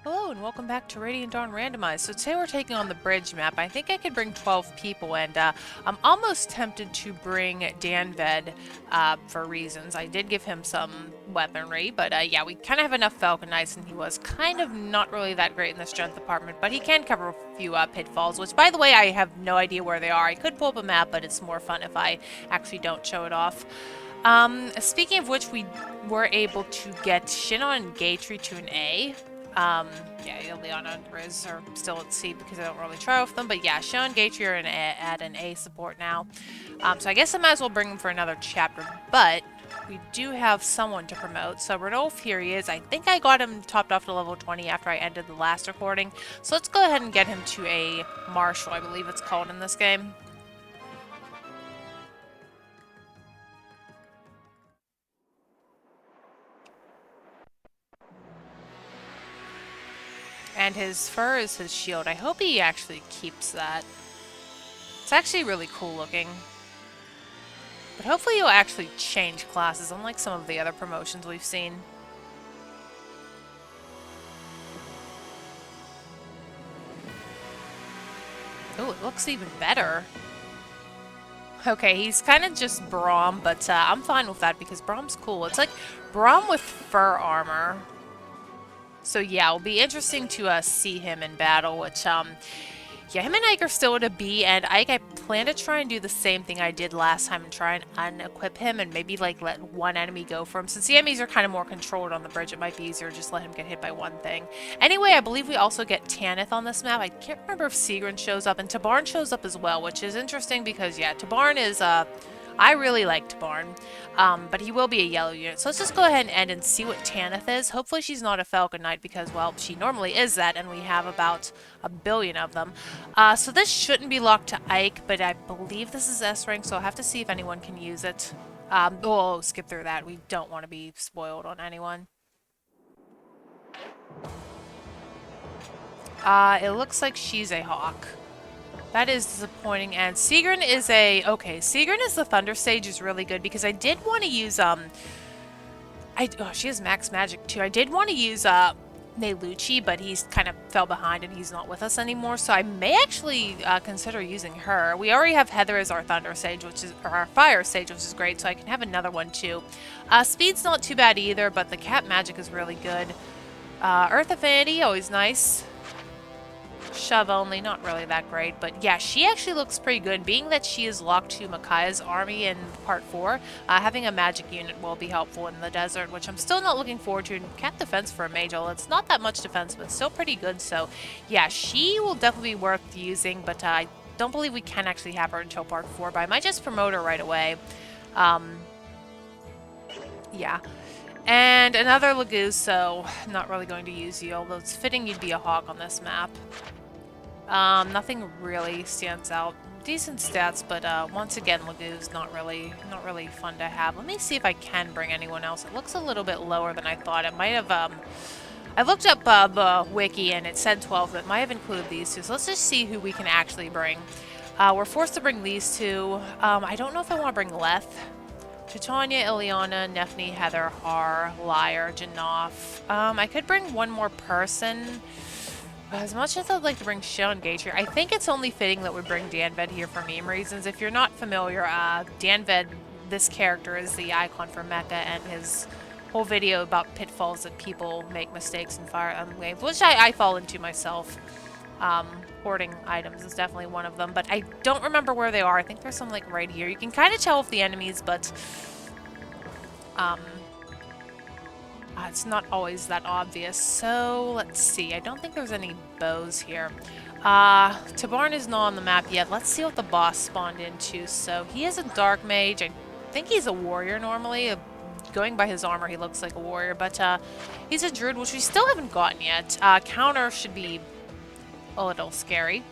Hello and welcome back to Radiant Dawn Randomized. So today we're taking on the bridge map. I think I could bring 12 people and I'm almost tempted to bring Danved for reasons. I did give him some weaponry, but yeah, we kind of have enough Falcon Knights and he was kind of not really that great in the strength department, but he can cover a few pitfalls, which by the way, I have no idea where they are. I could pull up a map, but it's more fun if I actually don't show it off. Speaking of which, we were able to get Shinon and Gatry to an A. Yeah, Leona and Riz are still at C because I don't really try with them. But yeah, Shinon and Gatry are at an A support now. So I guess I might as well bring them for another chapter. But we do have someone to promote. So Rodolphe, here he is. I think I got him topped off to level 20 after I ended the last recording. So let's go ahead and get him to a Marshal, I believe it's called in this game. And his fur is his shield. I hope he actually keeps that. It's actually really cool looking. But hopefully he'll actually change classes, unlike some of the other promotions we've seen. Oh, it looks even better. Okay, he's kind of just Braum, but I'm fine with that because Braum's cool. It's like Braum with fur armor. So yeah, it'll be interesting to see him in battle, which, yeah, him and Ike are still at a B, and Ike, I plan to try and do the same thing I did last time and try and unequip him and maybe, like, let one enemy go for him. Since the enemies are kind of more controlled on the bridge, it might be easier to just let him get hit by one thing. Anyway, I believe we also get Tanith on this map. I can't remember if Sigrun shows up, and Tabarn shows up as well, which is interesting because, yeah, Tabarn is, I really liked Barn, but he will be a yellow unit. So let's just go ahead and end and see what Tanith is. Hopefully she's not a Falcon Knight because, well, she normally is that, and we have about a billion of them. So this shouldn't be locked to Ike, but I believe this is S rank, so I'll have to see if anyone can use it. We'll skip through that. We don't want to be spoiled on anyone. It looks like she's a hawk. That is disappointing, and Sigrun is a... Okay, Sigrun is the Thunder Sage is really good, because I did want to use, oh, she has max magic, too. I did want to use, Nelucci, but he's kind of fell behind, and he's not with us anymore, so I may actually, consider using her. We already have Heather as our Thunder Sage, which is... or our Fire Sage, which is great, so I can have another one, too. Speed's not too bad either, but the Cat Magic is really good. Earth Affinity, always nice. Shove only, not really that great, but yeah, she actually looks pretty good. Being that she is locked to Micaiah's army in part 4, having a magic unit will be helpful in the desert, which I'm still not looking forward to. And Cat defense for a mage, although it's not that much defense, but still pretty good, so yeah, she will definitely be worth using, but I don't believe we can actually have her until part 4, but I might just promote her right away. Yeah. And another Laguz, so not really going to use you, although it's fitting you'd be a hawk on this map. Nothing really stands out. Decent stats, but once again, Lagoo's not really fun to have. Let me see if I can bring anyone else. It looks a little bit lower than I thought. It might have, I looked up the wiki and it said 12, but it might have included these two. So let's just see who we can actually bring. We're forced to bring these two. I don't know if I want to bring Leth. Titania, Ileana, Nefni, Heather, Har, Lyre, Jannoff. I could bring one more person. As much as I'd like to bring Shinon Gatry, I think it's only fitting that we bring Danved here for meme reasons. If you're not familiar, Danved, this character, is the icon for Mecha, and his whole video about pitfalls that people make mistakes in Fire Emblem games, which I fall into myself. Hoarding items is definitely one of them, but I don't remember where they are. I think there's some, like, right here. You can kind of tell with the enemies, but it's not always that obvious. So, let's see. I don't think there's any bows here. Tabarn is not on the map yet. Let's see what the boss spawned into. So, he is a dark mage. I think he's a warrior normally. Going by his armor, he looks like a warrior, but he's a druid, which we still haven't gotten yet. Counter should be a little scary,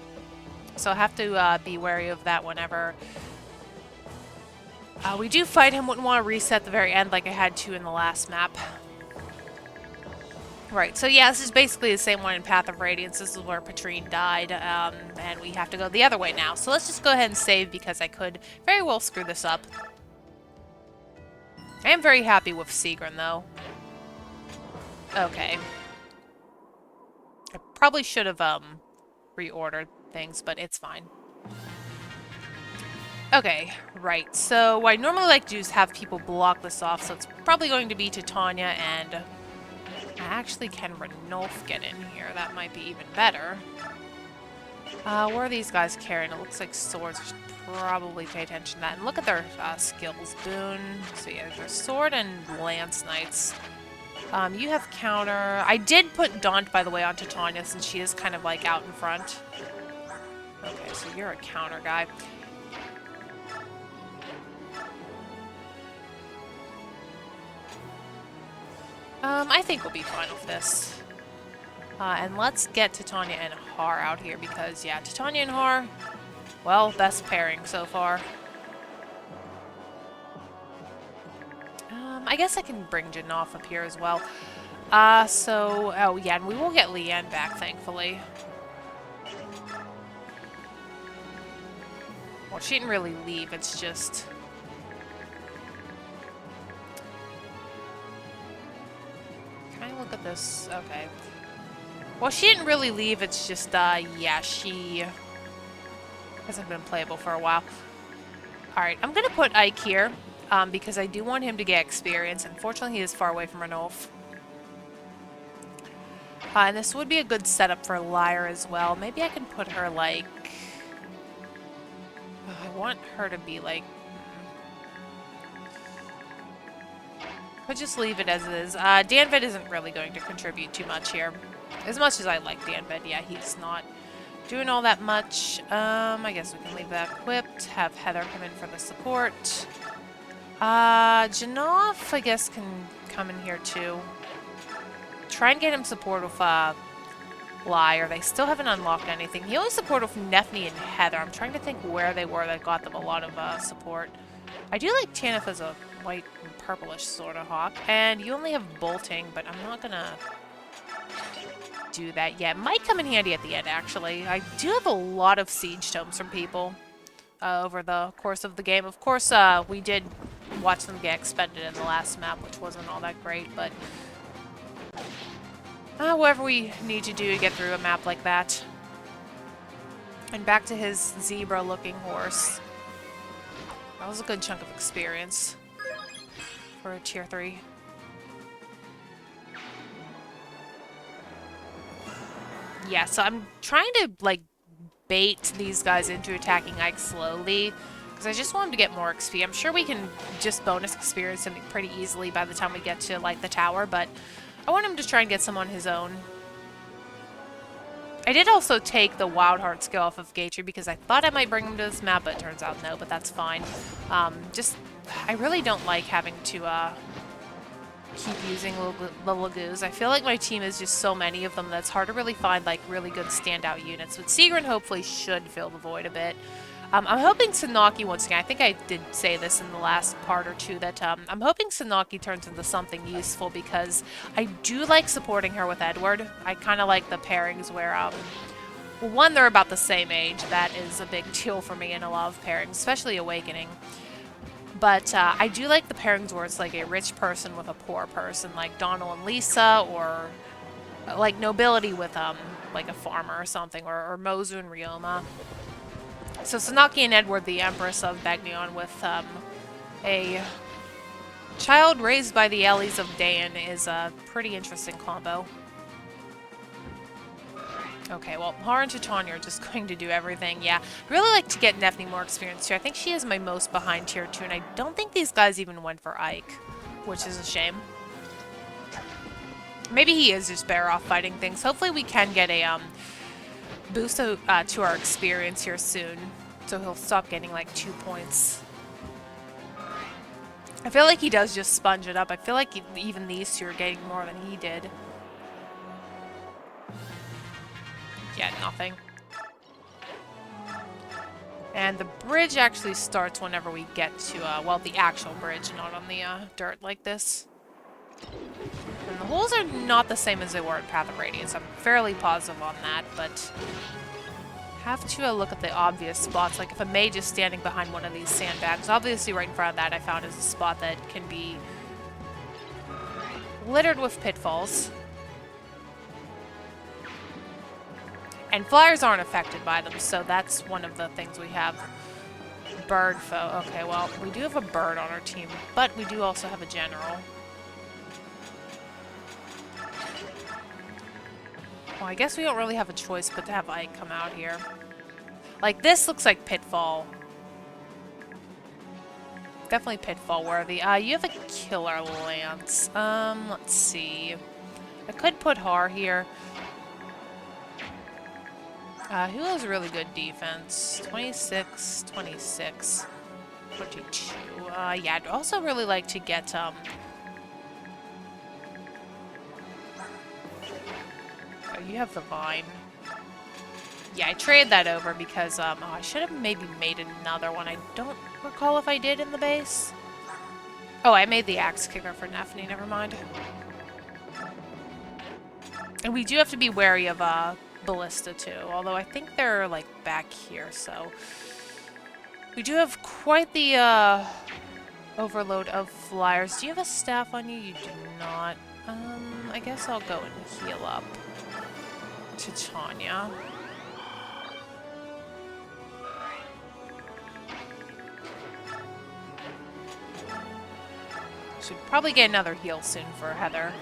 so I have to be wary of that whenever we do fight him. Wouldn't want to reset the very end like I had to in the last map. Right, so yeah, this is basically the same one in Path of Radiance. This is where Patrine died, and we have to go the other way now. So let's just go ahead and save because I could very well screw this up. I am very happy with Sigrun, though. Okay. I probably should have reordered things, but it's fine. Okay, right. So what I normally like to do is have people block this off, so it's probably going to be Titania, and I actually can Ranulf get in here. That might be even better. What are these guys carrying? It looks like swords. I should probably pay attention to that. And look at their skills. Boon. So yeah, there's sword and lance knights. You have counter. I did put Daunt, by the way, on Titania since she is kind of like out in front. Okay, so you're a counter guy. I think we'll be fine with this. And let's get Titania and Har out here because, yeah, Titania and Har, well, best pairing so far. I guess I can bring Janov up here as well. Oh yeah, and we will get Leanne back, thankfully. Well, she didn't really leave, it's just... Can I look at this? Okay. Well, she didn't really leave, it's just, yeah, she hasn't been playable for a while. Alright, I'm gonna put Ike here, because I do want him to get experience. Unfortunately, he is far away from Ranulf. And this would be a good setup for Lyre as well. Maybe I can put her, like... I want her to be, like... I'll just leave it as it is. Danvid isn't really going to contribute too much here. As much as I like Danvid, yeah, he's not doing all that much. I guess we can leave that equipped. Have Heather come in for the support. Janov, I guess, can come in here too. Try and get him support with Lyre. They still haven't unlocked anything. He only supported with Nefni and Heather. I'm trying to think where they were that got them a lot of support. I do like Tanith as a white and purplish sort of hawk. And you only have bolting, but I'm not gonna do that yet. Might come in handy at the end, actually. I do have a lot of siege tomes from people over the course of the game. Of course, we did watch them get expended in the last map, which wasn't all that great, but whatever we need to do to get through a map like that. And back to his zebra-looking horse. That was a good chunk of experience for a tier 3. Yeah, so I'm trying to, like, bait these guys into attacking Ike slowly, because I just want him to get more XP. I'm sure we can just bonus experience him pretty easily by the time we get to, like, the tower, but I want him to try and get some on his own. I did also take the Wild Heart skill off of Gatry because I thought I might bring him to this map, but it turns out no, but that's fine. I really don't like having to, keep using the Lagoos. I feel like my team is just so many of them that it's hard to really find, like, really good standout units. But Sigrun hopefully should fill the void a bit. I'm hoping Sanaki, once again, I think I did say this in the last part or two, that I'm hoping Sanaki turns into something useful because I do like supporting her with Edward. I kind of like the pairings where, well, one, they're about the same age. That is a big deal for me in a lot of pairings, especially Awakening. But I do like the pairings where it's like a rich person with a poor person, like Donald and Lisa, or like Nobility with like a farmer or something, or Mozu and Ryoma. So Sanaki and Edward, the Empress of Begnion, with a child raised by the Ellies of Dayan is a pretty interesting combo. Okay, well, Har and Titania are just going to do everything. Yeah, I'd really like to get Nefni more experience here. I think she is my most behind tier 2, and I don't think these guys even went for Ike, which is a shame. Maybe he is just better off fighting things. Hopefully we can get a boost to our experience here soon, so he'll stop getting like 2 points. I feel like he does just sponge it up. I feel like even these two are getting more than he did. Yeah, nothing. And the bridge actually starts whenever we get to, well, the actual bridge, not on the dirt like this. And the holes are not the same as they were in Path of Radiance. I'm fairly positive on that, but have to look at the obvious spots. Like if a mage is standing behind one of these sandbags, obviously right in front of that I found is a spot that can be littered with pitfalls. And flyers aren't affected by them, so that's one of the things we have. Bird foe. Okay, well, we do have a bird on our team, but we do also have a general. Well, I guess we don't really have a choice but to have Ike come out here. Like, this looks like Pitfall. Definitely Pitfall worthy. You have a killer lance. Let's see. I could put Har here. Who has really good defense? 26, 26, 22. Yeah, I'd also really like to get, Oh, you have the vine. Yeah, I traded that over because, oh, I should have maybe made another one. I don't recall if I did in the base. Oh, I made the axe kicker for Nefni, never mind. And we do have to be wary of, Ballista too, although I think they're like back here, so we do have quite the overload of flyers. Do you have a staff on you? You do not. I guess I'll go and heal up to Tanya. Should probably get another heal soon for Heather.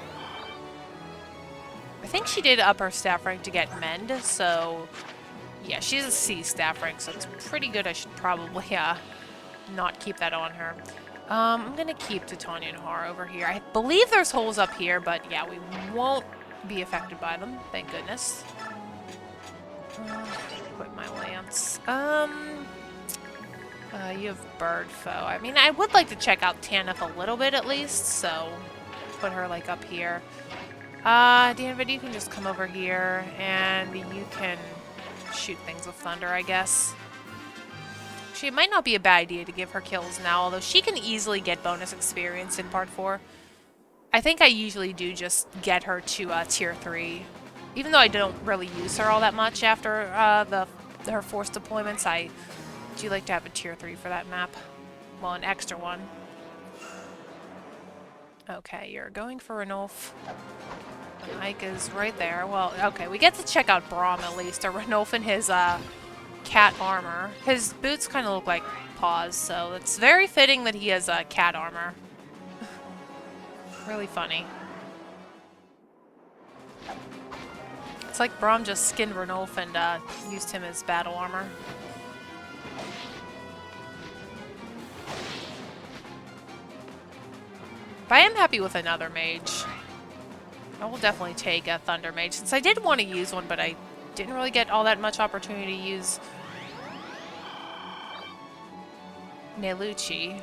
I think she did up her staff rank to get Mend, so yeah, she's a C staff rank, so it's pretty good. I should probably not keep that on her. I'm gonna keep Titania and Har over here. I believe there's holes up here, but yeah, we won't be affected by them, thank goodness. Quit my lance. You have bird foe. I mean, I would like to check out Tanith a little bit at least, so put her like up here. Danvid, you can just come over here, and you can shoot things with thunder, I guess. Actually, it might not be a bad idea to give her kills now, although she can easily get bonus experience in Part 4. I think I usually do just get her to Tier 3. Even though I don't really use her all that much after her forced deployments, I do like to have a Tier 3 for that map. Well, an extra one. Okay, you're going for Ranulf. Ike is right there. Well, okay, we get to check out Braum at least, or Ranulf in his cat armor. His boots kind of look like paws, so it's very fitting that he has cat armor. Really funny. It's like Braum just skinned Ranulf and used him as battle armor. But I am happy with another mage. I will definitely take a Thunder Mage, since I did want to use one, but I didn't really get all that much opportunity to use Nelucci.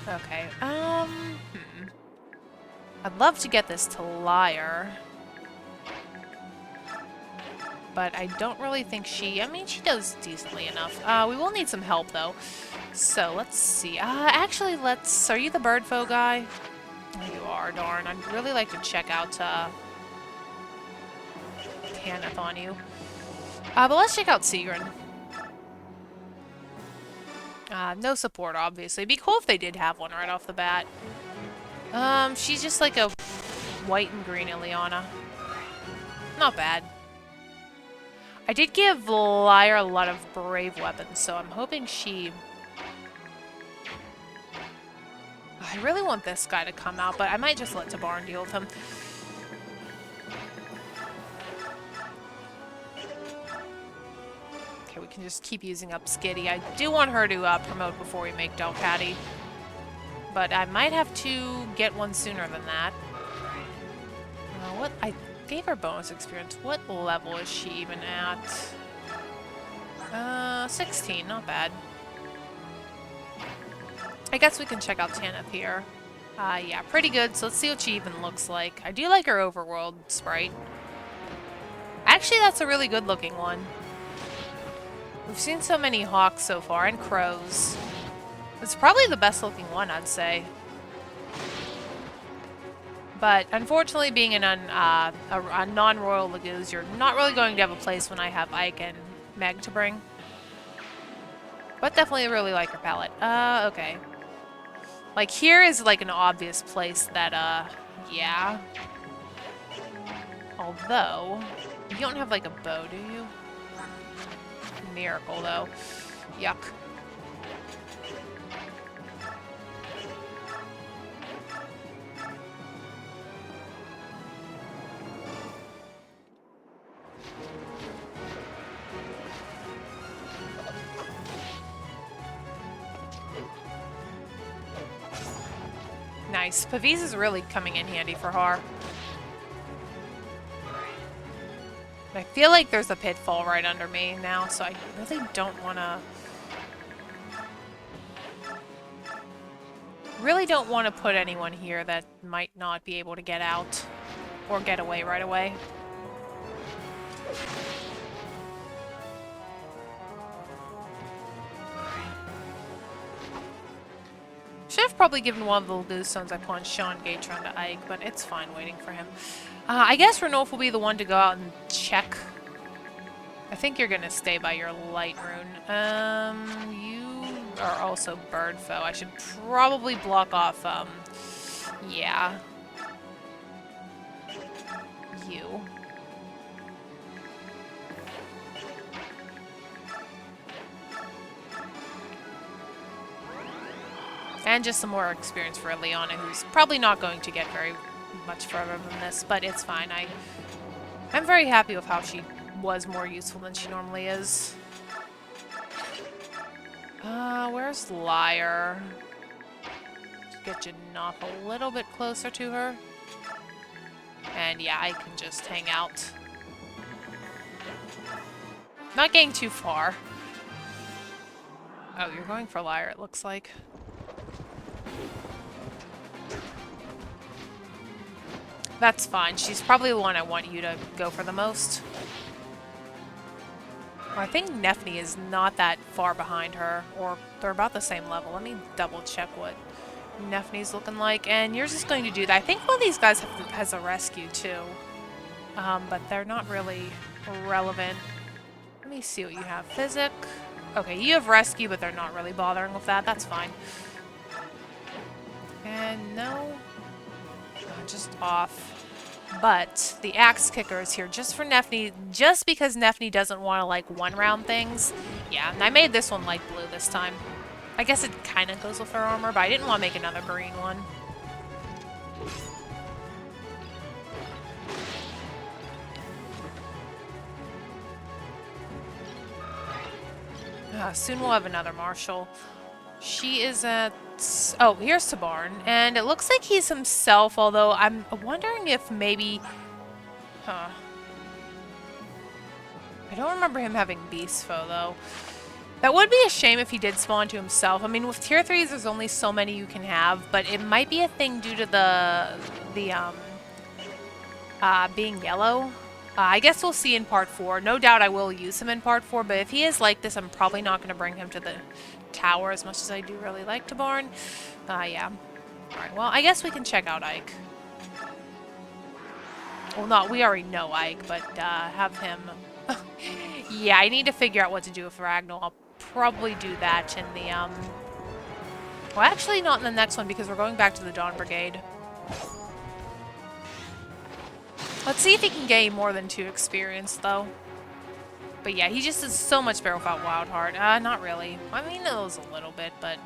Okay, I'd love to get this to Liar. But I don't really think I mean, she does decently enough. We will need some help, though. So, let's see. Actually, are you the bird foe guy? Oh, you are, darn. I'd really like to check out, Tanith on you. But let's check out Sigrun. No support, obviously. It'd be cool if they did have one right off the bat. She's just like a white and green Ileana. Not bad. I did give Liar a lot of brave weapons, so I'm hoping she... I really want this guy to come out, but I might just let Tabarn deal with him. Okay, we can just keep using up Skitty. I do want her to promote before we make Delcatty, but I might have to get one sooner than that. What? I gave her bonus experience. What level is she even at? 16, not bad. I guess we can check out Tanith here. Yeah, pretty good, so let's see what she even looks like. I do like her overworld sprite. Actually, that's a really good looking one. We've seen so many hawks so far, and crows. It's probably the best looking one, I'd say. But unfortunately, being in a non-royal Laguz, you're not really going to have a place when I have Ike and Meg to bring. But definitely really like her palette. Okay. Like, here is, like, an obvious place that, yeah. Although, You don't have, like, a bow, do you? Miracle, though. Yuck. Nice. Paviz is really coming in handy for her. I feel like there's a pitfall right under me now, so I really don't want to... Really don't want to put anyone here that might not be able to get out or get away right away. Should have probably given one of the Lagoon Stones I pawned Sean Gage around to Ike, but it's fine waiting for him. I guess Ranulf will be the one to go out and check. I think you're gonna stay by your light rune. You are also bird foe. I should probably block off, yeah. You. And just some more experience for Leona, who's probably not going to get very much further than this, but it's fine. I'm very happy with how she was more useful than she normally is. Where's Liar? Just get Janop a little bit closer to her. And yeah, I can just hang out. Not getting too far. Oh, you're going for Liar, it looks like. That's fine. She's probably the one I want you to go for the most. I think Nefni is not that far behind her, or they're about the same level. Let me double check what Nefni's looking like. And yours is going to do that. I think one of these guys has a rescue too, but they're not really relevant. Let me see what you have. Physic. Okay, you have rescue, but they're not really bothering with that. That's fine. And no, just off. But the axe kicker is here just for Nefni, just because Nefni doesn't want to, like, one-round things. Yeah, and I made this one light blue this time. I guess it kind of goes with her armor, but I didn't want to make another green one. Soon we'll have another marshal. She is at... Oh, here's Tabarn. And it looks like he's himself, although I'm wondering if maybe... Huh. I don't remember him having Beast Foe, though. That would be a shame if he did spawn to himself. I mean, with tier 3s, there's only so many you can have, but it might be a thing due to the being yellow. I guess we'll see in part 4. No doubt I will use him in part 4, but if he is like this, I'm probably not going to bring him to the tower as much as I do really like Tabarn. Yeah. Alright, well, I guess we can check out Ike. Well, not, we already know Ike, but have him... Yeah, I need to figure out what to do with Ragnar. I'll probably do that in the, Well, actually not in the next one, because we're going back to the Dawn Brigade. Let's see if he can gain more than 2 experience, though. But yeah, he just is so much better without Wild Heart. Not really. I mean, it was a little bit, but...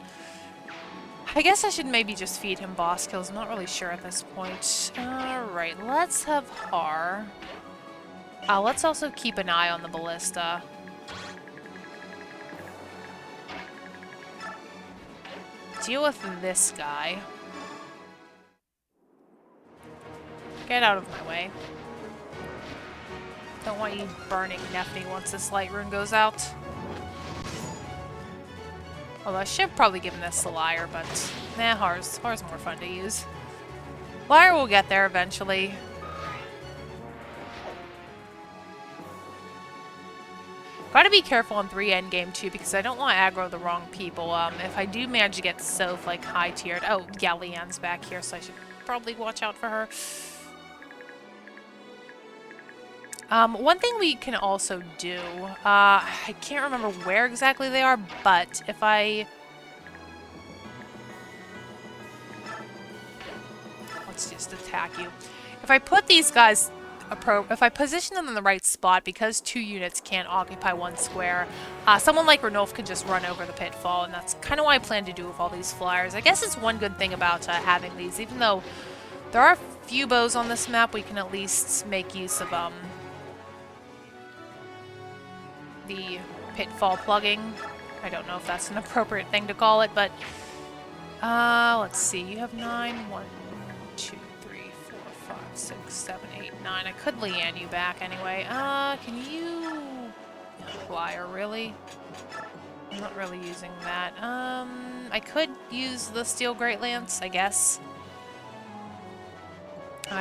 I guess I should maybe just feed him boss kills. I'm not really sure at this point. Alright, let's have Har. Let's also keep an eye on the Ballista. Deal with this guy. Get out of my way. Don't want you burning Nefni once this light rune goes out. Although I should have probably given this to Liar, but nah, Har's more fun to use. Liar will get there eventually. Gotta be careful on 3 endgame too, because I don't want to aggro the wrong people. If I do manage to get Soph like high tiered, oh yeah, Leanne's back here, so I should probably watch out for her. One thing we can also do, I can't remember where exactly they are, but if I... Let's just attack you. If I put these guys if I position them in the right spot, because 2 units can't occupy 1 square, someone like Ranulf could just run over the Pitfall, and that's kind of what I plan to do with all these flyers. I guess it's one good thing about having these, even though there are few bows on this map, we can at least make use of the Pitfall plugging. I don't know if that's an appropriate thing to call it, but let's see. You have 9. 1, 2, 3, 4, 5, 6, 7, 8, 9. I could Leanne you back anyway. Can you... Flyer, really? I'm not really using that. I could use the Steel Great Lance, I guess.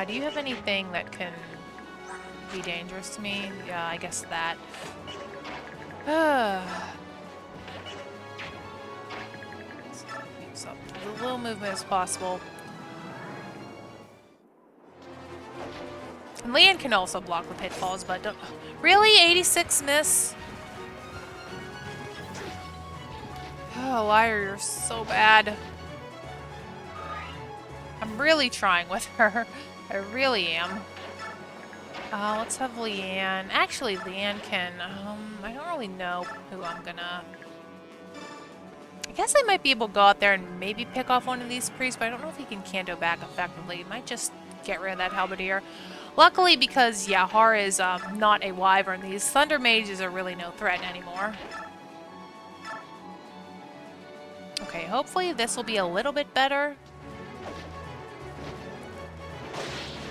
Do you have anything that can be dangerous to me? Yeah, I guess that. Use up as little movement as possible. And Leanne can also block the pitfalls, but don't... Really? 86 miss? Oh, Liar, you're so bad. I'm really trying with her. I really am. Let's have Leanne. Actually, Leanne can... I don't really know who I'm gonna... I guess I might be able to go out there and maybe pick off one of these priests, but I don't know if he can canto back effectively. He might just get rid of that halberdier. Luckily, because, yeah, Har is not a wyvern, these thunder mages are really no threat anymore. Okay, hopefully this will be a little bit better.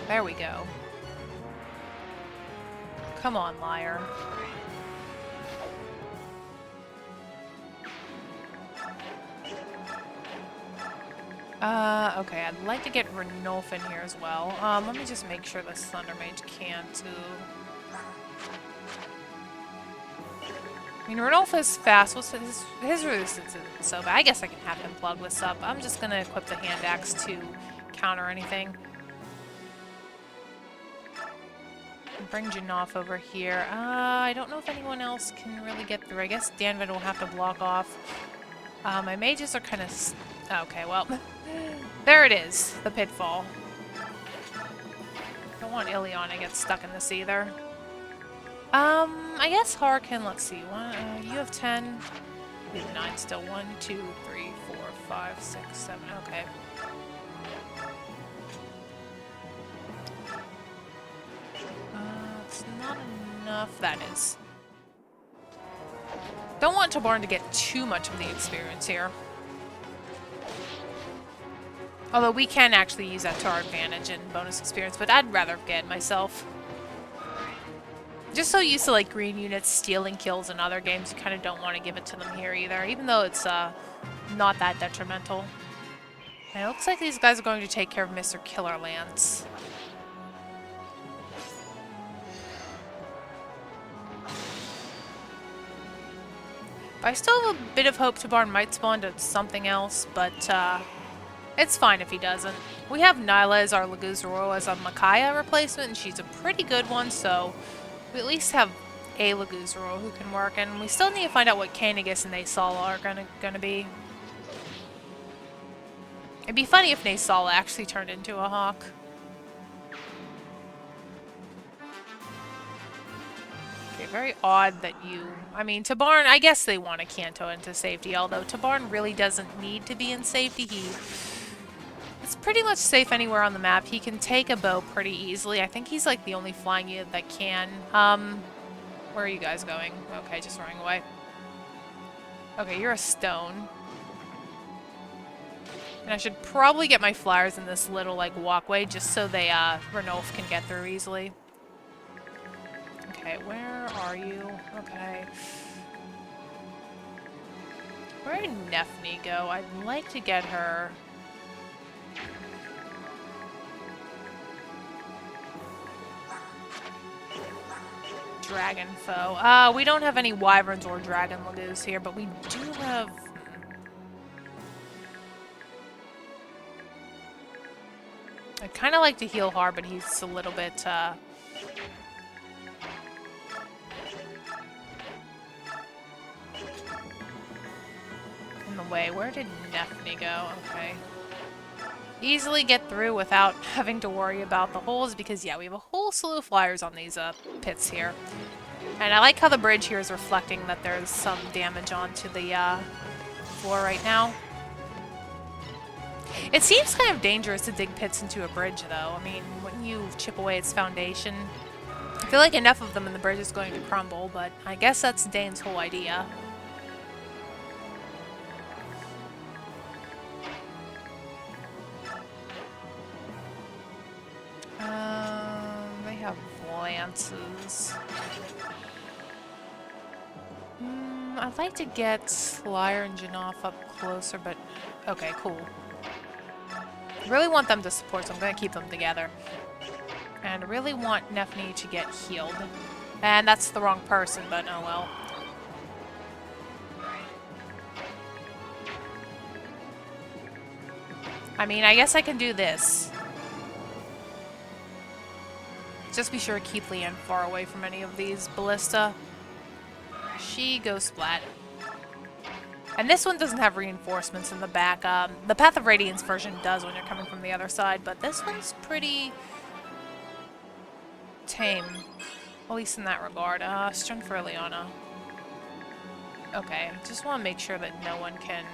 There we go. Come on, Liar. Okay, I'd like to get Ranulf in here as well. Let me just make sure this Thunder Mage can, too. I mean, Ranulf is fast. What's his resistance isn't so bad. I guess I can have him plug this up. I'm just gonna equip the Hand Axe to counter anything. Bring Janoff over here. I don't know if anyone else can really get through. I guess Danvid will have to block off. My mages are kind of... Okay, well... There it is. The Pitfall. Don't want Ileana to get stuck in this either. I guess Har can... Let's see. You have 10. You have 9 still. 1, 2, 3, 4, 5, 6, 7. Okay. It's not enough. That is. Don't want Tabarn to get too much of the experience here. Although we can actually use that to our advantage and bonus experience, but I'd rather get it myself. Just so used to like green units stealing kills in other games, you kind of don't want to give it to them here either, even though it's not that detrimental. And it looks like these guys are going to take care of Mr. Killer Lance. But I still have a bit of hope Tabarn might spawn to something else, but it's fine if he doesn't. We have Nyla as our Laguzoro as a Micaiah replacement, and she's a pretty good one, so we at least have a Laguzoro who can work, and we still need to find out what Kanegas and Naysala are gonna be. It'd be funny if Naysala actually turned into a hawk. Okay, very odd that you... I mean, Tabarn, I guess they want to Canto into safety, although Tabarn really doesn't need to be in safety. It's pretty much safe anywhere on the map. He can take a bow pretty easily. I think he's like the only flying unit that can. Where are you guys going? Okay, just running away. Okay, you're a stone. And I should probably get my flyers in this little like walkway just so they Ranulf can get through easily. Okay, where are you? Okay. Where did Nefni go? I'd like to get her... Dragon foe. We don't have any wyverns or dragon lagoos here, but we do have... I'd kind of like to heal Har, but he's a little bit, in the way. Where did Nefni go? Okay. easily get through without having to worry about the holes because, yeah, we have a whole slew of flyers on these pits here. And I like how the bridge here is reflecting that there's some damage onto the floor right now. It seems kind of dangerous to dig pits into a bridge, though. I mean, when you chip away its foundation, I feel like enough of them and the bridge is going to crumble, but I guess that's Dane's whole idea. They have lances. I'd like to get Lyre and Janoff up closer, but okay, cool. I really want them to support, so I'm going to keep them together. And I really want Nefni to get healed. And that's the wrong person, but oh well. I mean, I guess I can do this. Just be sure to keep Leanne far away from any of these ballista. She goes splat. And this one doesn't have reinforcements in the back. The Path of Radiance version does when you're coming from the other side, but this one's pretty tame. At least in that regard. Strength for Ileana. Okay, just want to make sure that no one can...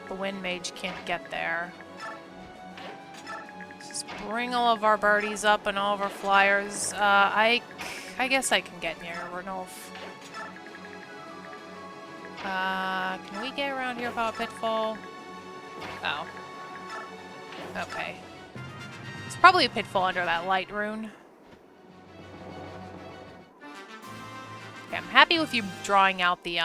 The Wind Mage can't get there. Just bring all of our birdies up and all of our flyers. I guess I can get near Ranulf. Can we get around here without Pitfall? Oh. Okay. It's probably a Pitfall under that light rune. Okay, I'm happy with you drawing out the,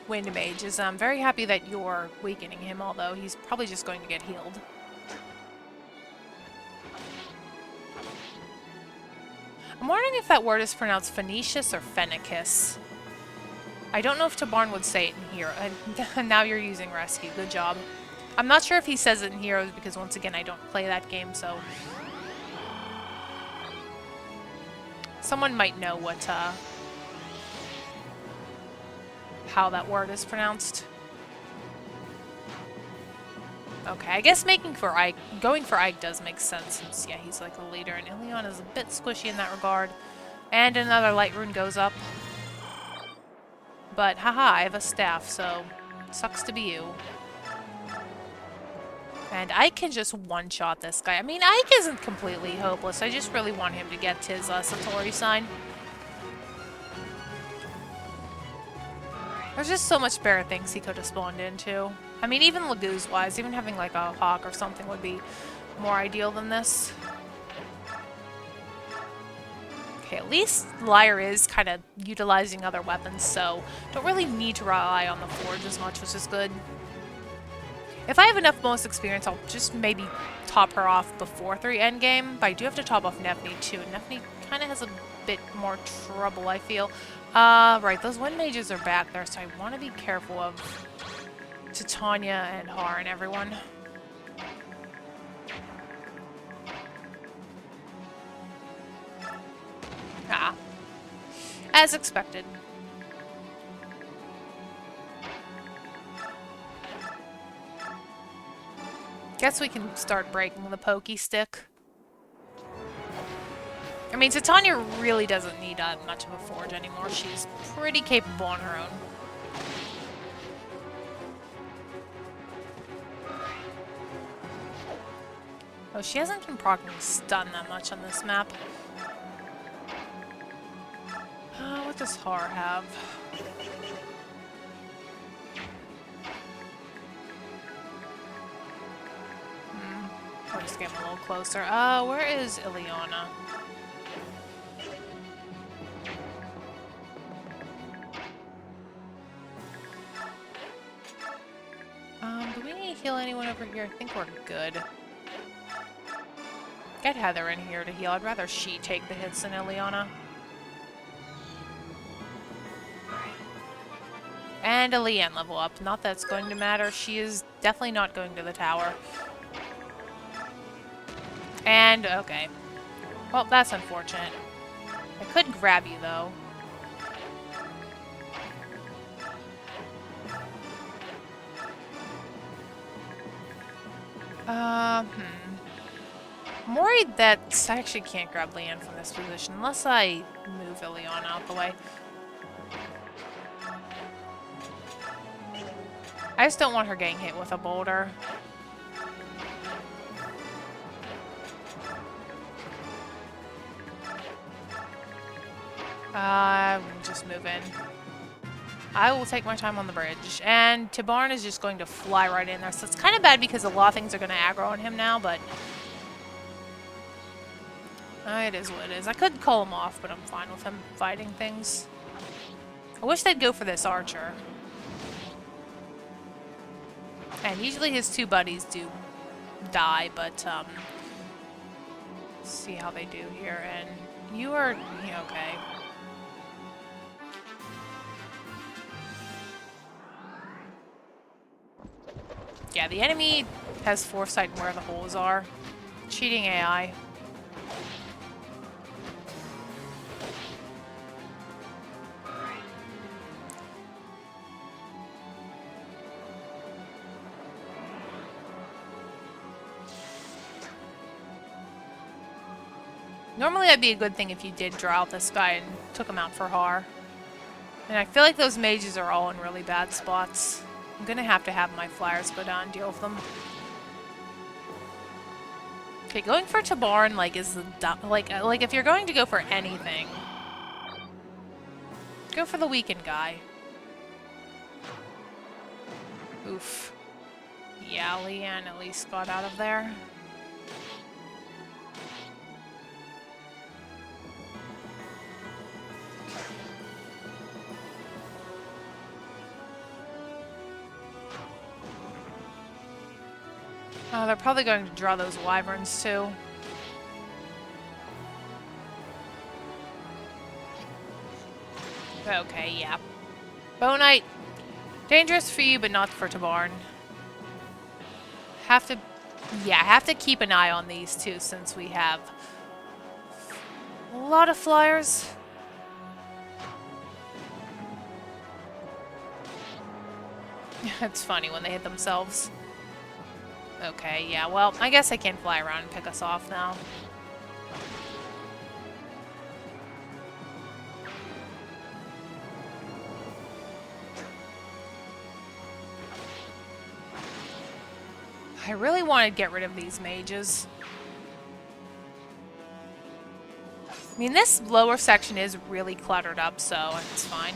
Wind Mages. I'm very happy that you're weakening him, although he's probably just going to get healed. I'm wondering if that word is pronounced Phoenicius or Phenicus. I don't know if Tabarn would say it in here. And now you're using Rescue. Good job. I'm not sure if he says it in Heroes because, once again, I don't play that game, so... Someone might know what, how that word is pronounced. Okay, I guess going for Ike does make sense since, yeah, he's like the leader, and Ileana is a bit squishy in that regard. And another light rune goes up. But, haha, I have a staff, so sucks to be you. And Ike can just one-shot this guy. I mean, Ike isn't completely hopeless. I just really want him to get his Satori sign. There's just so much better things he could have spawned into. I mean, even Lagoose-wise, even having like a hawk or something would be more ideal than this. Okay, at least Lyre is kind of utilizing other weapons, so don't really need to rely on the Forge as much, which is good. If I have enough bonus experience, I'll just maybe top her off before 3 endgame, but I do have to top off Nefni too, and Nefni kind of has a bit more trouble, I feel. Right, those Wind Mages are back there, so I want to be careful of Titania and Har and everyone. Ah. As expected. Guess we can start breaking the pokey stick. I mean, Titania really doesn't need much of a forge anymore. She's pretty capable on her own. Oh, she hasn't been proccing stun that much on this map. What does Har have? I'll just get him a little closer. Where is Ileana? Do we need to heal anyone over here? I think we're good. Get Heather in here to heal. I'd rather she take the hits than Ileana. And a Leanne level up. Not that it's going to matter. She is definitely not going to the tower. And, okay. Well, that's unfortunate. I could grab you, though. I'm worried that I actually can't grab Leanne from this position unless I move Ileana out the way. I just don't want her getting hit with a boulder. I'm just move in. I will take my time on the bridge. And Tibarn is just going to fly right in there. So it's kind of bad because a lot of things are going to aggro on him now, but... it is what it is. I could call him off, but I'm fine with him fighting things. I wish they'd go for this archer. And usually his two buddies do die, but, see how they do here. And you are... yeah, okay. Yeah, the enemy has foresight in where the holes are. Cheating AI. Normally that'd be a good thing if you did draw out this guy and took him out for Har. And I feel like those mages are all in really bad spots. I'm gonna have to have my flyers go down and deal with them. Okay, going for Tibarn, like, is the... like, if you're going to go for anything, go for the weakened guy. Oof. Yeah, Leanne at least got out of there. Oh, they're probably going to draw those wyverns, too. Okay, yeah. Bonite. Dangerous for you, but not for Tibarn. Have to keep an eye on these, too, since we have a lot of flyers. It's funny when they hit themselves. Okay, yeah, well, I guess I can fly around and pick us off now. I really want to get rid of these mages. I mean, this lower section is really cluttered up, so it's fine.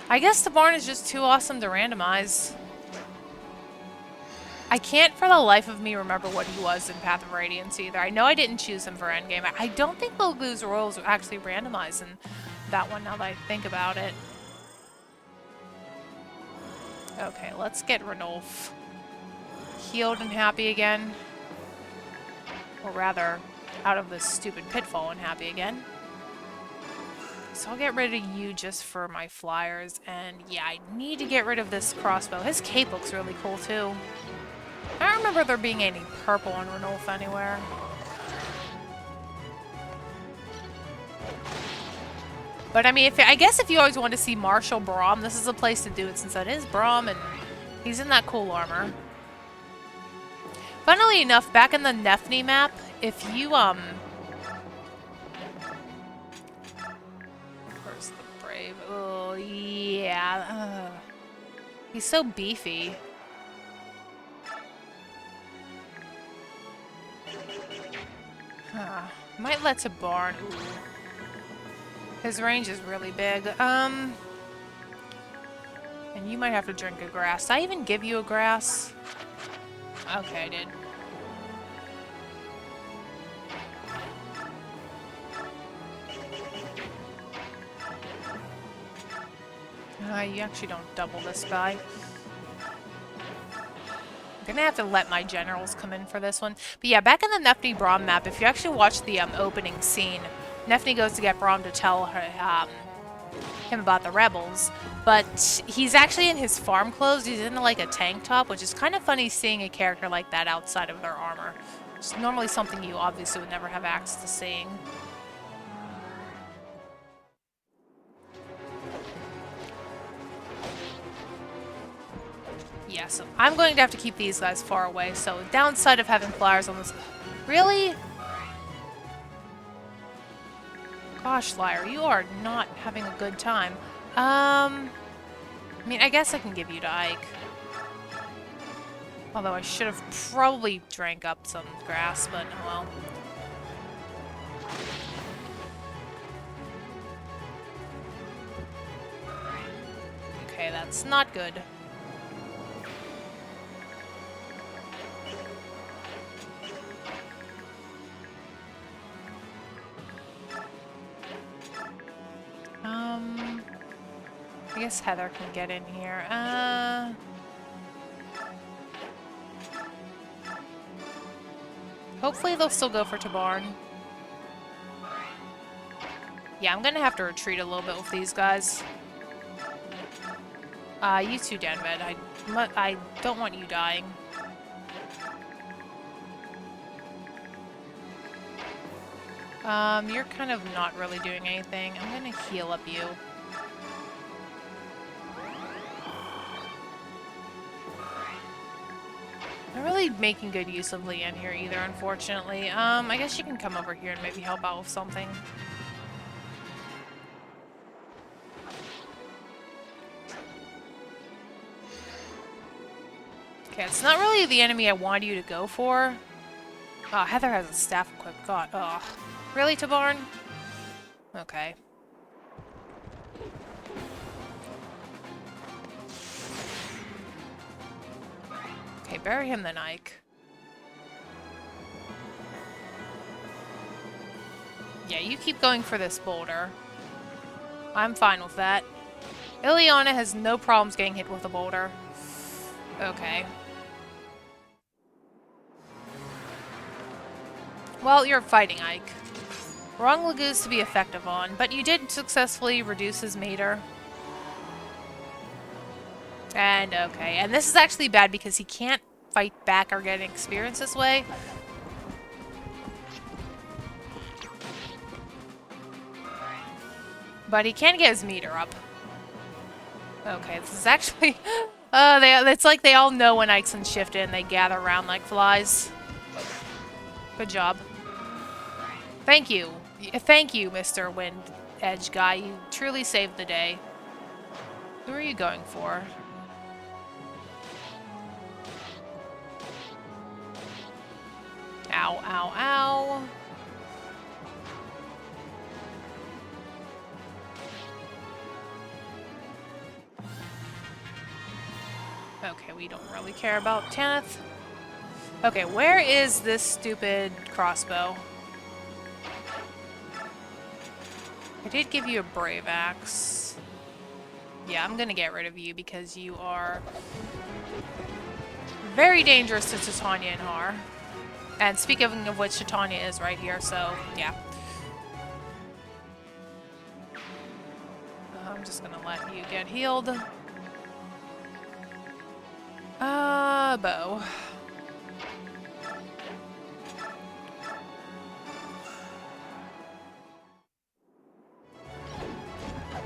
I guess the barn is just too awesome to randomize. I can't for the life of me remember what he was in Path of Radiance either. I know I didn't choose him for endgame. I don't think Logu's Royals are actually randomized in that one now that I think about it. Okay, let's get Ranulf healed and happy again. Or rather, out of this stupid pitfall and happy again. So I'll get rid of you just for my flyers. And yeah, I need to get rid of this crossbow. His cape looks really cool too. I don't remember there being any purple on Ranulf anywhere. But I mean, I guess if you always want to see Marshal Braum, this is a place to do it since that is Braum and he's in that cool armor. Funnily enough, back in the Nefni map, if you, where's the Brave? Oh, yeah. He's so beefy. Might let to Barn. Ooh. His range is really big. And you might have to drink a grass. Did I even give you a grass? Okay, I did. You actually don't double this guy. I'm gonna have to let my generals come in for this one. But yeah, back in the Nefni Braum map, if you actually watch the opening scene, Nefni goes to get Braum to tell her, him about the rebels. But he's actually in his farm clothes. He's in like a tank top, which is kind of funny seeing a character like that outside of their armor. It's normally something you obviously would never have access to seeing. Yeah, so I'm going to have to keep these guys far away. So downside of having flyers on this... Really? Gosh, Liar, you are not having a good time. I mean, I guess I can give you to Ike. Although I should have probably drank up some grass, but oh well. Okay, that's not good. I guess Heather can get in here. Hopefully they'll still go for Tabarn. Yeah, I'm gonna have to retreat a little bit with these guys. You two, Denvid. I don't want you dying. You're kind of not really doing anything. I'm gonna heal up you. Not really making good use of Leanne here either, unfortunately. I guess you can come over here and maybe help out with something. Okay, it's not really the enemy I wanted you to go for. Oh, Heather has a staff equipped. God, ugh. Really, Tabarn? Okay. Okay, bury him then, Ike. Yeah, you keep going for this boulder. I'm fine with that. Ileana has no problems getting hit with a boulder. Okay. Well, you're fighting Ike. Wrong Lagoose to be effective on, but you did successfully reduce his meter. And okay, and this is actually bad because he can't fight back or get experience this way. But he can get his meter up. Okay, this is actually... it's like they all know when Ike's in shift and they gather around like flies. Good job. Thank you. Thank you, Mr. Wind Edge guy. You truly saved the day. Who are you going for? Ow, ow, ow. Okay, we don't really care about Tanith. Okay, where is this stupid crossbow? I did give you a brave axe. Yeah, I'm gonna get rid of you because you are very dangerous to Titania and Har. And speaking of which, Titania is right here, so yeah. I'm just gonna let you get healed. Bow.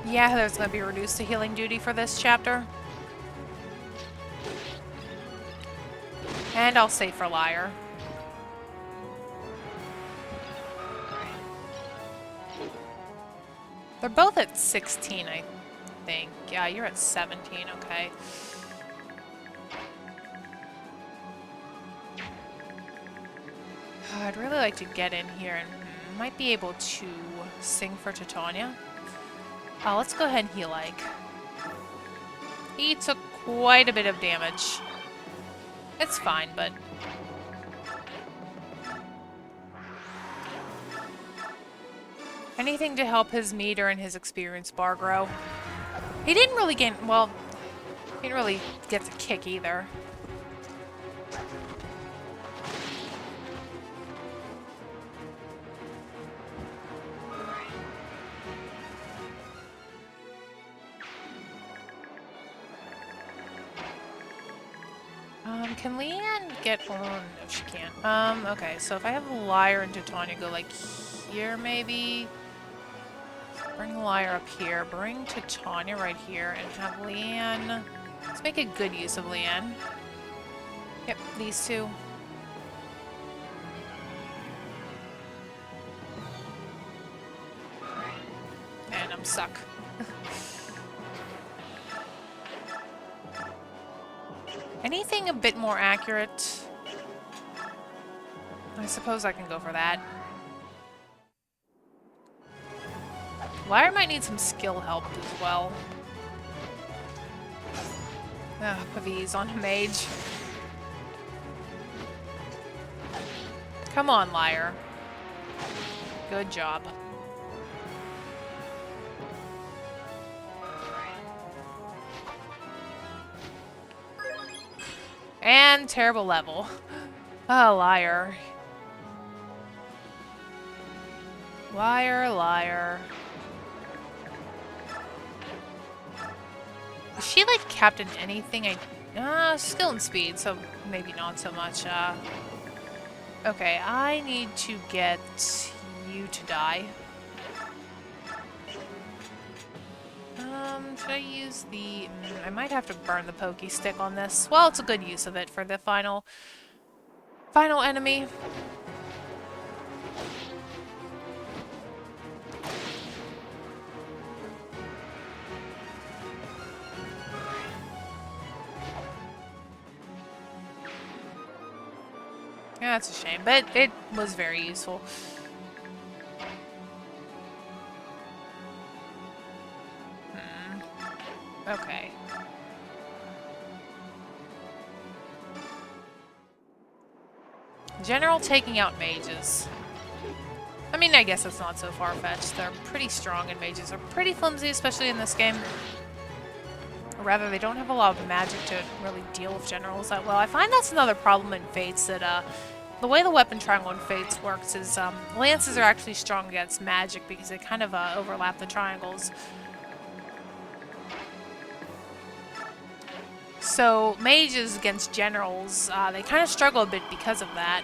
Yeah, there's gonna be reduced to healing duty for this chapter. And I'll save for Liar. They're both at 16, I think. Yeah, you're at 17, okay. I'd really like to get in here and might be able to sing for Titania. Let's go ahead and heal Ike. He took quite a bit of damage. It's fine, but... anything to help his meter and his experience bar grow. He didn't really gain... well, he didn't really get the kick either. Can Leanne get on? No, she can't. Okay, so if I have Liar and Titania go like here, maybe. Bring Liar up here. Bring Titania right here, and have Leanne Let's make a good use of Leanne. Yep, these two. And I'm stuck. Anything a bit more accurate? I suppose I can go for that. Lyre might need some skill help as well. Ugh, Pavis on a mage. Come on, Lyre. Good job. And terrible level. Oh, Lyre. Lyre, Lyre. Is she like Captain Anything? Skill and speed, so maybe not so much. Okay, I need to get you to die. Should I use the... I might have to burn the pokey stick on this. Well, it's a good use of it for the final enemy. Yeah, that's a shame, but it was very useful. Okay. General taking out mages. I mean, I guess it's not so far-fetched. They're pretty strong, and mages are pretty flimsy, especially in this game. Or rather, they don't have a lot of magic to really deal with generals that well. I find that's another problem in Fates, that the way the weapon triangle in Fates works is lances are actually strong against magic because they kind of overlap the triangles. So mages against generals, they kind of struggle a bit because of that.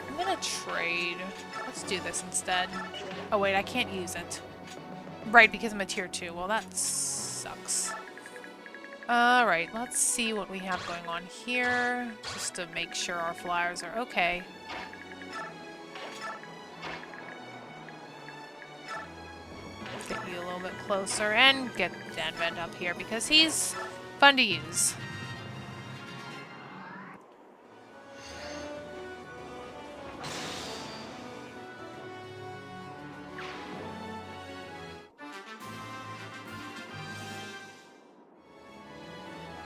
I'm gonna trade. Let's do this instead. Oh wait, I can't use it. Right, because I'm a tier 2. Well, that sucks. Alright, let's see what we have going on here, just to make sure our flyers are okay. Get you a little bit closer and get Danvent up here because he's fun to use.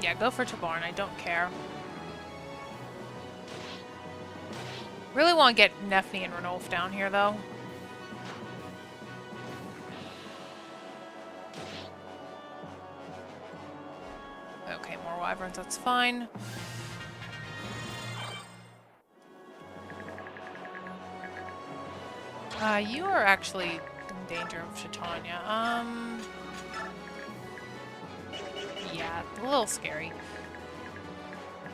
Yeah, go for Tabarn, I don't care. Really want to get Nefni and Ranulf down here though. Okay, more wyverns, that's fine. You are actually in danger of Titania. Yeah, a little scary.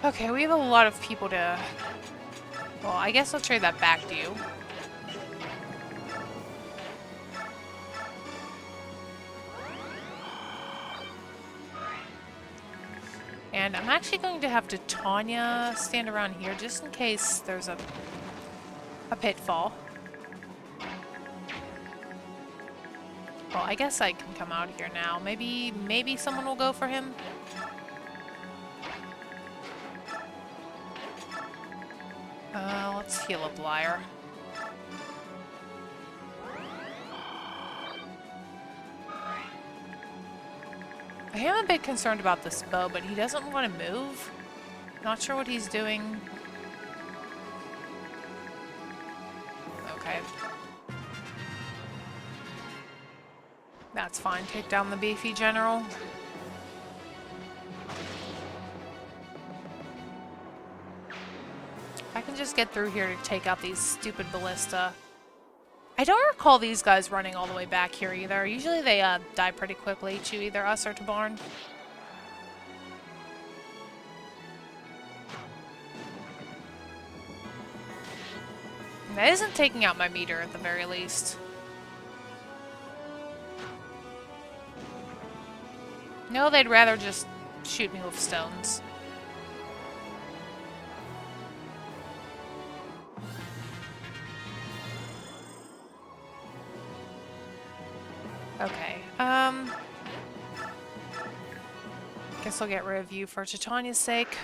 Okay, we have a lot of people to... Well, I guess I'll trade that back to you. And I'm actually going to have Titania stand around here just in case there's a pitfall. Well, I guess I can come out here now. Maybe someone will go for him. Let's heal up Lyre. I am a bit concerned about this bow, but he doesn't want to move. Not sure what he's doing. Okay. That's fine. Take down the beefy general. I can just get through here to take out these stupid ballista. I don't recall these guys running all the way back here either. Usually they die pretty quickly to either us or to Barn. That isn't taking out my meter at the very least. No, they'd rather just shoot me with stones. Okay, guess I'll get rid of you for Titania's sake.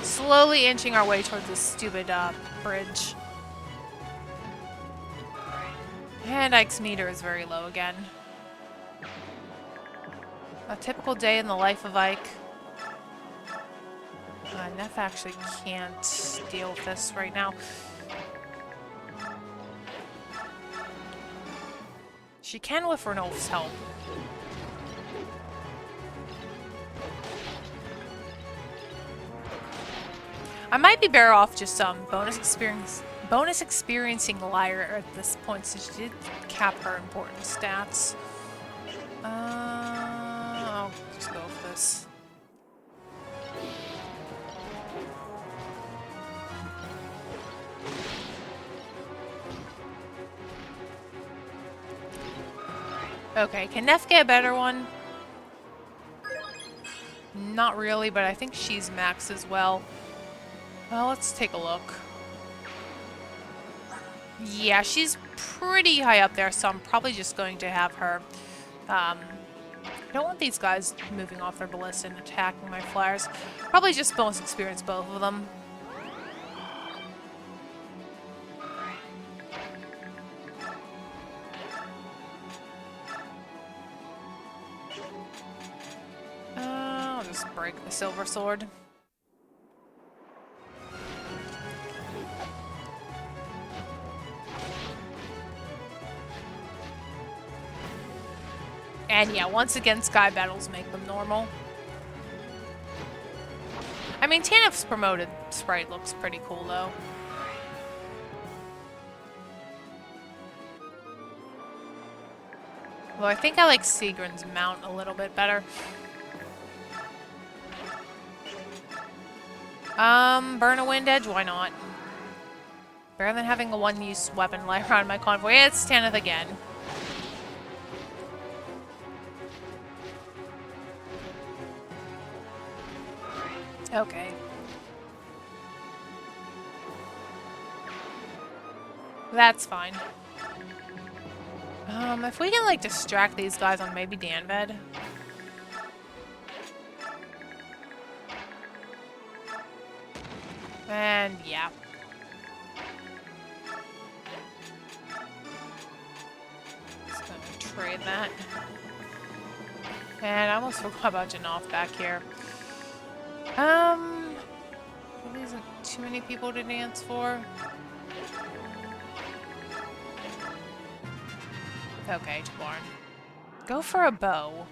Slowly inching our way towards this stupid, bridge. And Ike's meter is very low again. A typical day in the life of Ike. Neff actually can't deal with this right now. She can with Ranulf's help. I might be better off just bonus experiencing Lyra at this point, since she did cap her important stats. I'll just go with this. Okay, can Neff get a better one? Not really, but I think she's max as well. Well, let's take a look. Yeah, she's pretty high up there, so I'm probably just going to have her. I don't want these guys moving off their ballista and attacking my flyers. Probably just bonus experience both of them. I'll just break the silver sword. And yeah, once again, sky battles make them normal. I mean, Tanif's promoted sprite looks pretty cool, though. Well, I think I like Sigrun's mount a little bit better. Burn a wind edge? Why not? Better than having a one-use weapon lie around my convoy. It's Tanith again. Okay. That's fine. If we can, like, distract these guys on maybe Danved. And, yeah. Just gonna trade that. And I almost forgot about Janoff back here. There isn't too many people to dance for. Okay, Tabarn. Go for a bow.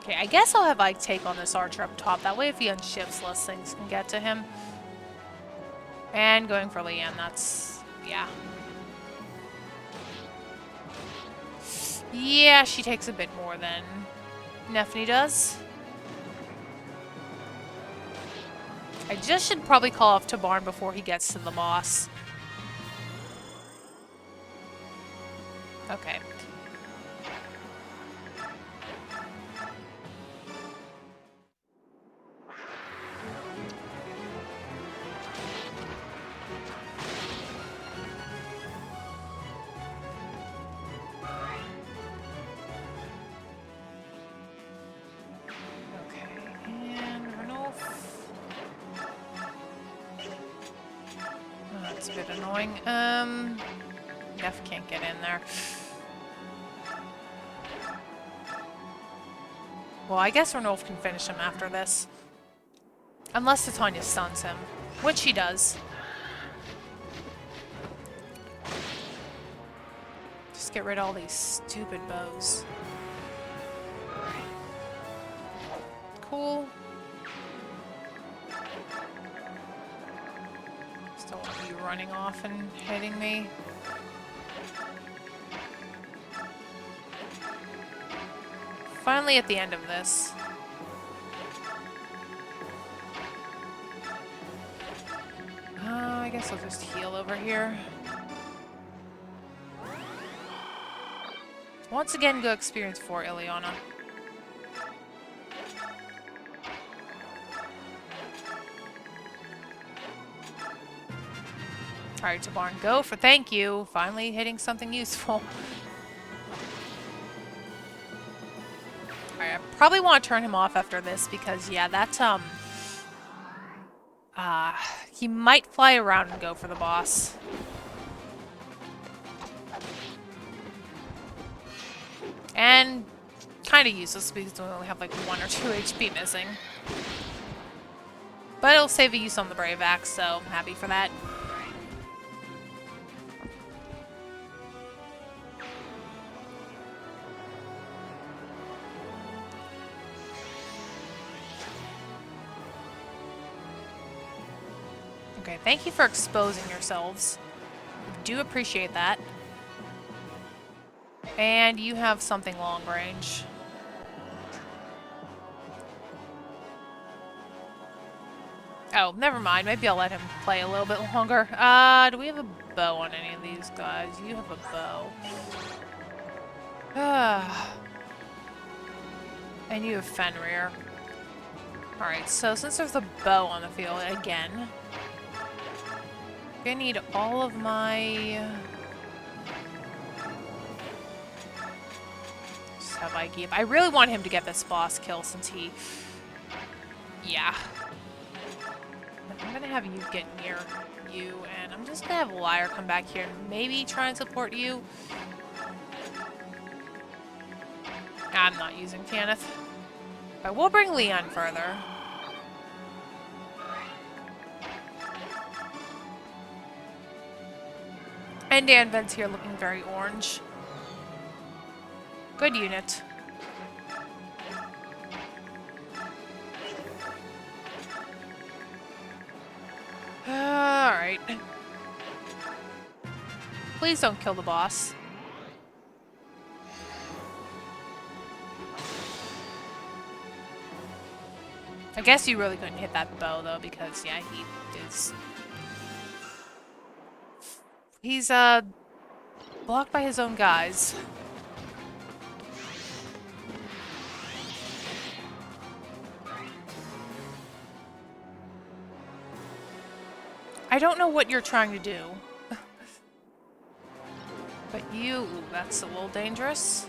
Okay, I guess I'll have Ike take on this archer up top. That way if he unshifts, less things can get to him. And going for Leanne, that's... yeah. Yeah, she takes a bit more than Nefni does. I just should probably call off Tabarn before he gets to the boss. Okay. That's a bit annoying. Neff can't get in there. Well, I guess Ranulf can finish him after this. Unless Titania stuns him, which he does. Just get rid of all these stupid bows. Cool. Still want you running off and hitting me. finally at the end of this. I guess I'll just heal over here. Once again, go experience 4, Ileana. Alright, Tabarn, go for thank you. Finally hitting something useful. Alright, I probably want to turn him off after this because, yeah, that's, he might fly around and go for the boss. And kind of useless because we only have like 1 or 2 HP missing. But it'll save a use on the Brave Axe, so I'm happy for that. Okay, thank you for exposing yourselves. Do appreciate that. And you have something long range. Oh, never mind. Maybe I'll let him play a little bit longer. Do we have a bow on any of these guys? You have a bow. And you have Fenrir. Alright, so since there's a bow on the field again, I'm gonna need all of my... I really want him to get this boss kill since he... Yeah. I'm gonna have you get near you, and I'm just gonna have Lyre come back here and maybe try and support you. I'm not using Tanith. But we'll bring Leon further. And Danven's here looking very orange. Good unit. Alright. Please don't kill the boss. I guess you really couldn't hit that bow, though, because, yeah, he's blocked by his own guys. I don't know what you're trying to do. But you... Ooh, that's a little dangerous.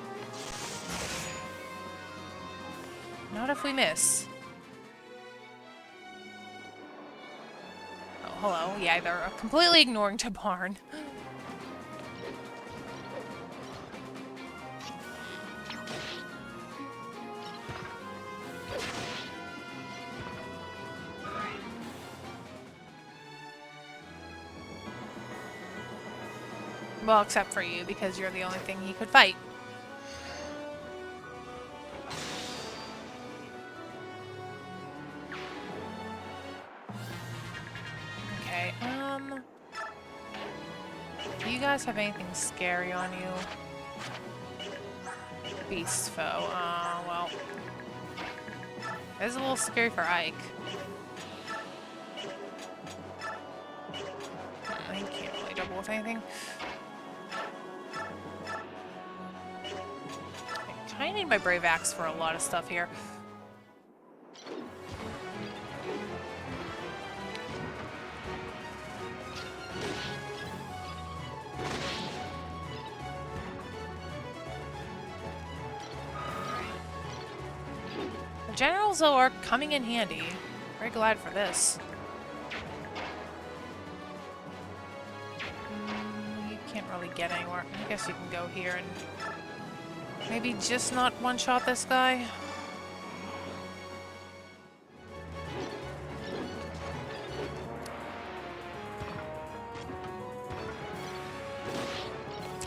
Not if we miss. Oh, hello. Yeah, they're completely ignoring Tabarn. Well, except for you, because you're the only thing he could fight. Okay, do you guys have anything scary on you? Beast foe, well. It's a little scary for Ike. He can't really double with anything. I need my Brave Axe for a lot of stuff here. The generals, though, are coming in handy. Very glad for this. You can't really get anywhere. I guess you can go here and maybe just not one-shot this guy.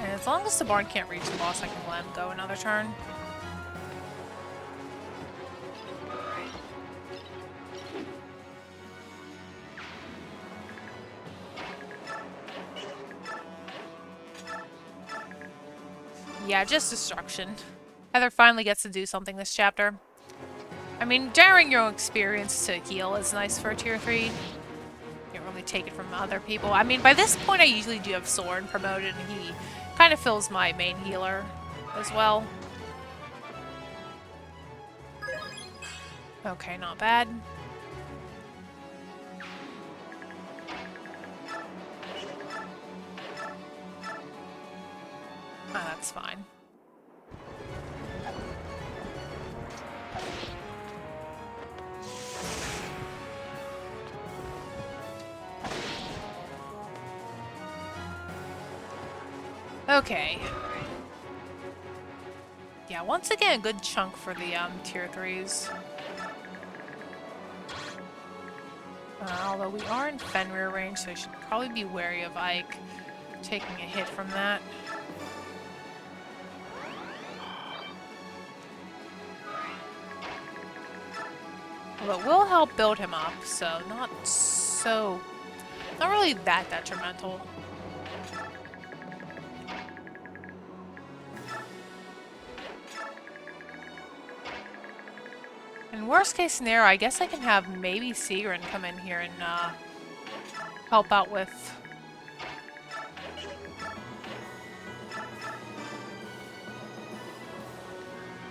And as long as the barn can't reach the boss, I can let him go another turn. Yeah, just destruction. Heather finally gets to do something this chapter. I mean, generating your own experience to heal is nice for a tier 3. Can't really take it from other people. I mean, by this point I usually do have Soren promoted, and he kind of fills my main healer as well. Okay, not bad. Oh, that's fine. Okay. Yeah, once again, a good chunk for the tier 3s. Although we are in Fenrir range, so I should probably be wary of Ike taking a hit from that. Although it will help build him up, so not really that detrimental. In worst case scenario, I guess I can have maybe Sigrun come in here and help out with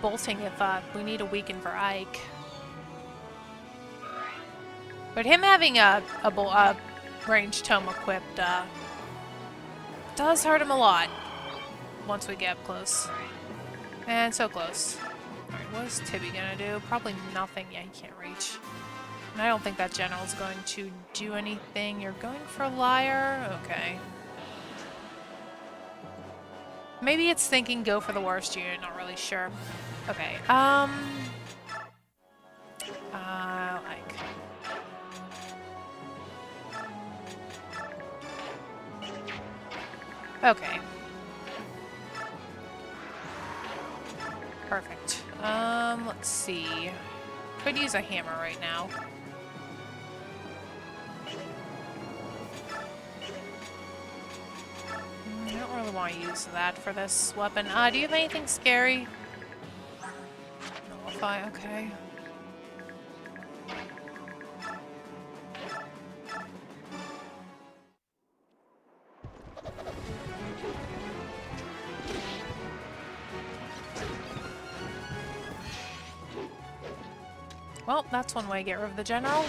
bolting if we need a weaken for Ike. But him having a ranged tome equipped does hurt him a lot once we get up close. And so close. Alright, what is Tibby gonna do? Probably nothing. Yeah, he can't reach. And I don't think that general's going to do anything. You're going for Liar? Okay. Maybe it's thinking go for the worst unit, not really sure. Okay, like... Okay. Perfect. Let's see. Could use a hammer right now. I don't really want to use that for this weapon. Do you have anything scary? Nullify, okay. Well, that's one way to get rid of the general.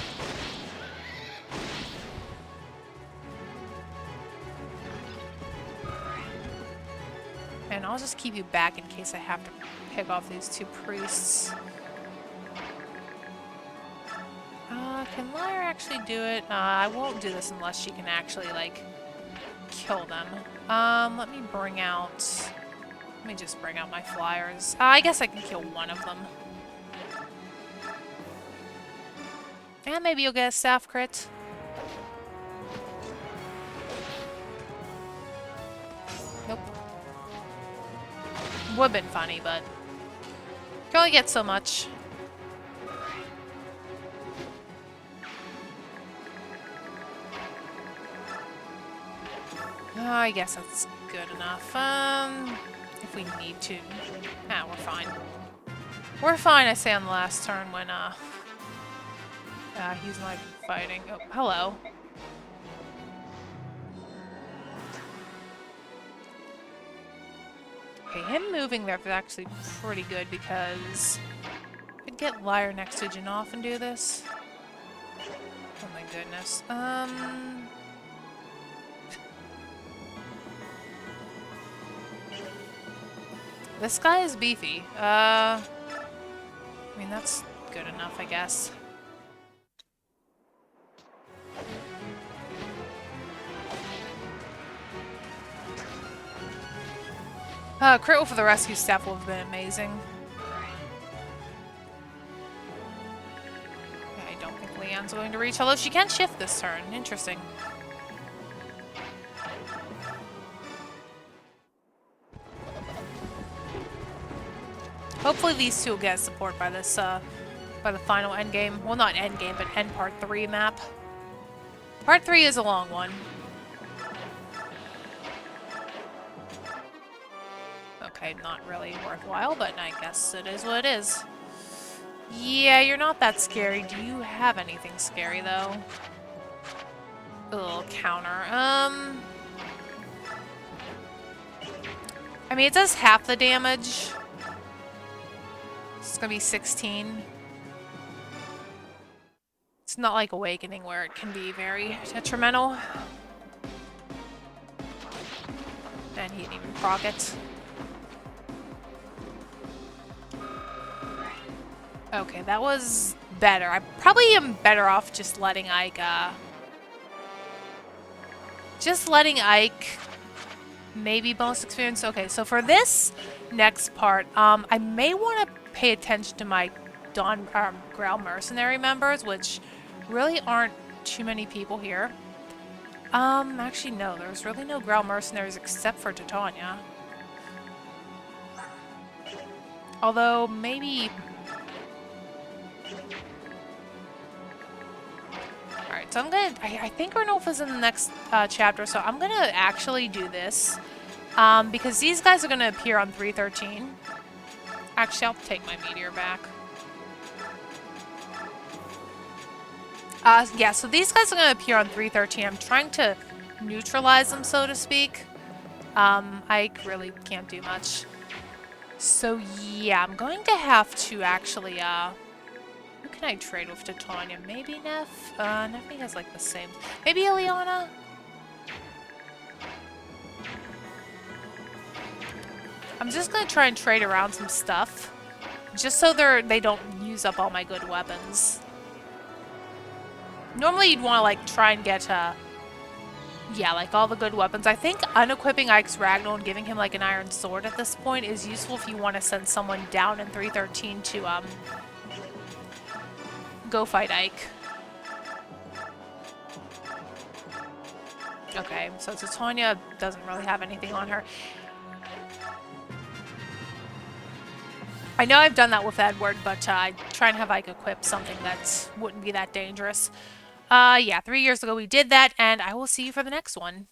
And I'll just keep you back in case I have to pick off these two priests. Can Lyre actually do it? I won't do this unless she can actually, like, kill them. Let me just bring out my flyers. I guess I can kill one of them. And maybe you'll get a staff crit. Nope. Would've been funny, but can only get so much. I guess that's good enough. If we need to. We're fine. We're fine, I say on the last turn when, he's not fighting. Oh, hello. Okay, him moving there is actually pretty good because I could get Lyre next to Janoff and do this. Oh my goodness. This guy is beefy. I mean, that's good enough, I guess. Crit for the rescue staff would have been amazing. I don't think Leon's going to reach, although she can shift this turn. Interesting. Hopefully these two will get support by this, by the final endgame. Well, not endgame, but end part 3 map. Part 3 is a long one. Okay. Okay, not really worthwhile, but I guess it is what it is. Yeah, you're not that scary. Do you have anything scary, though? Ugh, counter. I mean, it does half the damage. It's gonna be 16. It's not like Awakening where it can be very detrimental. And he didn't even proc it. Okay, that was better. I probably am better off just letting Ike, maybe bonus experience. Okay, so for this next part, I may want to pay attention to my Grail Mercenary members, which really aren't too many people here. Actually, no, there's really no Grail Mercenaries except for Titania. Although, maybe... Alright, so I'm gonna... I think Ranulf is in the next chapter, so I'm gonna actually do this. Because these guys are gonna appear on 313. Actually, I'll take my meteor back. Yeah, so these guys are gonna appear on 313. I'm trying to neutralize them, so to speak. I really can't do much. So yeah, I'm going to have to actually, who can I trade with Titania? Maybe Neff? Neffy has like the same. Maybe Ileana? I'm just gonna try and trade around some stuff. Just so they don't use up all my good weapons. Normally you'd want to like try and get, yeah, like all the good weapons. I think unequipping Ike's Ragnar and giving him like an iron sword at this point is useful if you want to send someone down in 313 to, go fight Ike. Okay, so Titania doesn't really have anything on her. I know I've done that with Edward, but I try and have Ike equip something that wouldn't be that dangerous. Yeah, 3 years ago we did that, and I will see you for the next one.